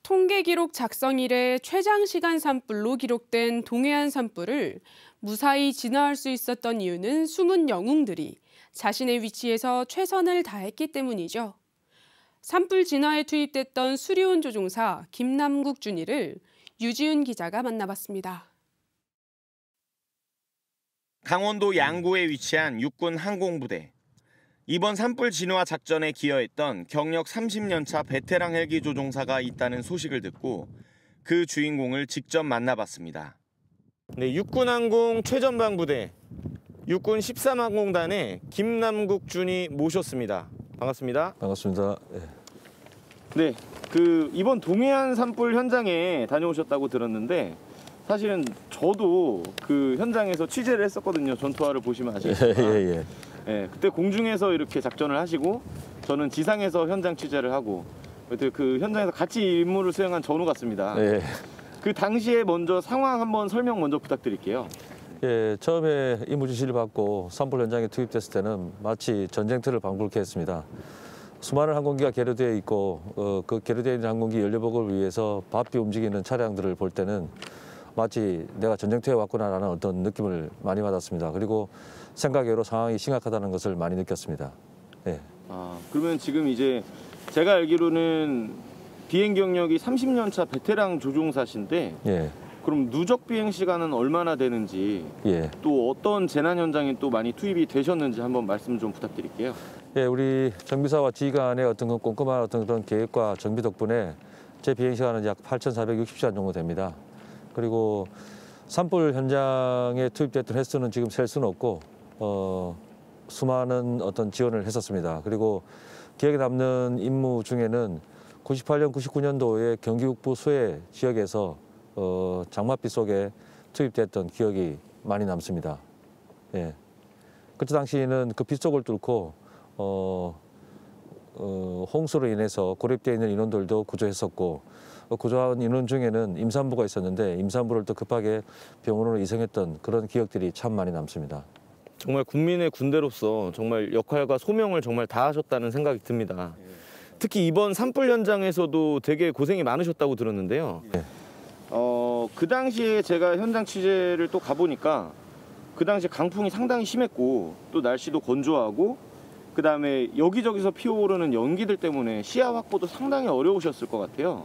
통계 기록 작성 이래 최장시간 산불로 기록된 동해안 산불을 무사히 진화할 수 있었던 이유는 숨은 영웅들이 자신의 위치에서 최선을 다했기 때문이죠. 산불 진화에 투입됐던 수리온 조종사 김남국 준이를 유지은 기자가 만나봤습니다. 강원도 양구에 위치한 육군 항공부대. 이번 산불 진화 작전에 기여했던 경력 30년 차 베테랑 헬기 조종사가 있다는 소식을 듣고 그 주인공을 직접 만나봤습니다. 네, 육군항공 최전방부대 육군 13항공단의 김남국 준이 모셨습니다. 반갑습니다. 반갑습니다. 네, 이번 동해안 산불 현장에 다녀오셨다고 들었는데 사실은 저도 그 현장에서 취재를 했었거든요. 전투화를 보시면 아시겠지만. 예, 그때 공중에서 이렇게 작전을 하시고 저는 지상에서 현장 취재를 하고 그 현장에서 같이 임무를 수행한 전우 같습니다. 그 당시에 먼저 상황 한번 설명 먼저 부탁드릴게요. 예, 처음에 임무 지시를 받고 산불 현장에 투입됐을 때는 마치 전쟁터를 방불케 했습니다. 수많은 항공기가 계류되어 있고 그 계류되어 있는 항공기 연료복을 위해서 바삐 움직이는 차량들을 볼 때는 마치 내가 전쟁터에 왔구나라는 어떤 느낌을 많이 받았습니다. 그리고 생각외로 상황이 심각하다는 것을 많이 느꼈습니다. 예. 그러면 지금 이제 제가 알기로는 비행 경력이 30년 차 베테랑 조종사신데 그럼 누적 비행 시간은 얼마나 되는지 또 어떤 재난 현장에 또 많이 투입이 되셨는지 한번 말씀 좀 부탁드릴게요. 예, 우리 정비사와 지휘관의 어떤 꼼꼼한 어떤 그런 계획과 정비 덕분에 제 비행 시간은 약 8,460시간 정도 됩니다. 그리고 산불 현장에 투입됐던 횟수는 지금 셀 수는 없고 수많은 어떤 지원을 했었습니다. 그리고 기억에 남는 임무 중에는 98년, 99년도에 경기 북부 수해 지역에서 장맛비 속에 투입됐던 기억이 많이 남습니다. 예. 그때 당시에는 그 빗속을 뚫고 홍수로 인해서 고립되어 있는 인원들도 구조했었고 구조한 인원 중에는 임산부가 있었는데 임산부를 또 급하게 병원으로 이송했던 그런 기억들이 참 많이 남습니다. 정말 국민의 군대로서 정말 역할과 소명을 정말 다하셨다는 생각이 듭니다. 특히 이번 산불 현장에서도 되게 고생이 많으셨다고 들었는데요. 그 당시에 제가 현장 취재를 또 가보니까 그 당시에 강풍이 상당히 심했고 또 날씨도 건조하고 그다음에 여기저기서 피어오르는 연기들 때문에 시야 확보도 상당히 어려우셨을 것 같아요.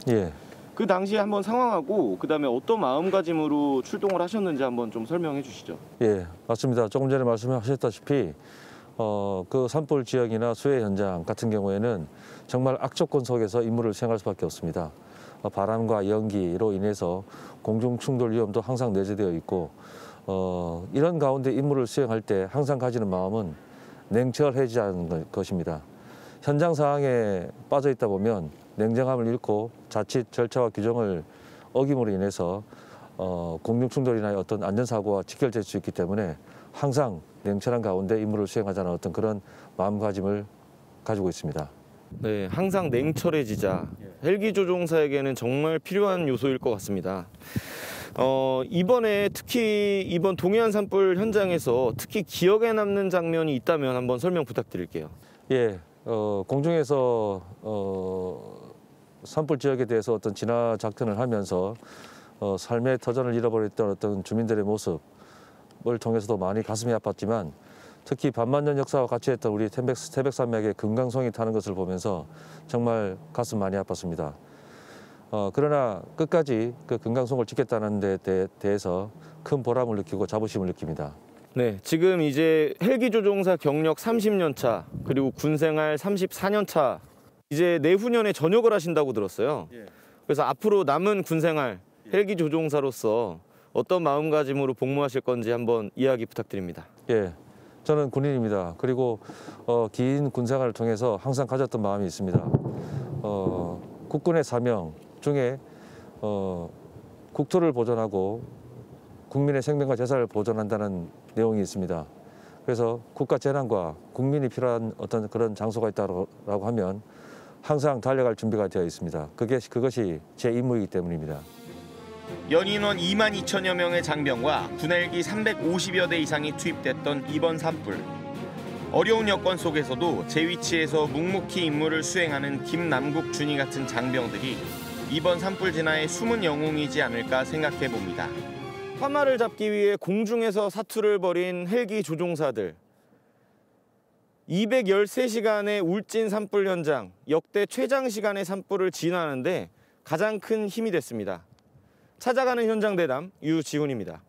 그 당시에 한번 상황하고 그다음에 어떤 마음가짐으로 출동을 하셨는지 한번 좀 설명해 주시죠. 예, 맞습니다. 조금 전에 말씀하셨다시피 그 산불 지역이나 수해 현장 같은 경우에는 정말 악조건 속에서 임무를 수행할 수밖에 없습니다. 바람과 연기로 인해서 공중 충돌 위험도 항상 내재되어 있고 이런 가운데 임무를 수행할 때 항상 가지는 마음은 냉철해지자는 것입니다. 현장 상황에 빠져 있다 보면 냉정함을 잃고 자칫 절차와 규정을 어김으로 인해서 공중 충돌이나 어떤 안전사고와 직결될 수 있기 때문에 항상 냉철한 가운데 임무를 수행하자는 어떤 그런 마음가짐을 가지고 있습니다. 네, 항상 냉철해지자. 헬기 조종사에게는 정말 필요한 요소일 것 같습니다. 이번에 특히 이번 동해안 산불 현장에서 특히 기억에 남는 장면이 있다면 한번 설명 부탁드릴게요. 예, 공중에서 산불 지역에 대해서 어떤 진화 작전을 하면서 삶의 터전을 잃어버렸던 어떤 주민들의 모습을 통해서도 많이 가슴이 아팠지만 특히 반만년 역사와 같이 했던 우리 태백산맥의 금강송이 타는 것을 보면서 정말 가슴 많이 아팠습니다. 그러나 끝까지 그 금강송을 지켰다는 데 대해서 큰 보람을 느끼고 자부심을 느낍니다. 네, 지금 이제 헬기 조종사 경력 30년 차 그리고 군생활 34년 차 이제 내후년에 전역을 하신다고 들었어요. 그래서 앞으로 남은 군생활 헬기 조종사로서 어떤 마음가짐으로 복무하실 건지 한번 이야기 부탁드립니다. 예, 저는 군인입니다. 그리고 긴 군생활을 통해서 항상 가졌던 마음이 있습니다. 국군의 사명 중에 국토를 보존하고 국민의 생명과 재산을 보존한다는 내용이 있습니다. 그래서 국가 재난과 국민이 필요한 어떤 그런 장소가 있다고 하면 항상 달려갈 준비가 되어 있습니다. 그것이 제 임무이기 때문입니다. 연인원 2만 2천여 명의 장병과 군헬기 350여 대 이상이 투입됐던 이번 산불. 어려운 여건 속에서도 제 위치에서 묵묵히 임무를 수행하는 김남국 준이 같은 장병들이 이번 산불 진화의 숨은 영웅이지 않을까 생각해 봅니다. 화마를 잡기 위해 공중에서 사투를 벌인 헬기 조종사들. 213시간의 울진 산불 현장, 역대 최장 시간의 산불을 진화하는데 가장 큰 힘이 됐습니다. 찾아가는 현장 대담 유지훈입니다.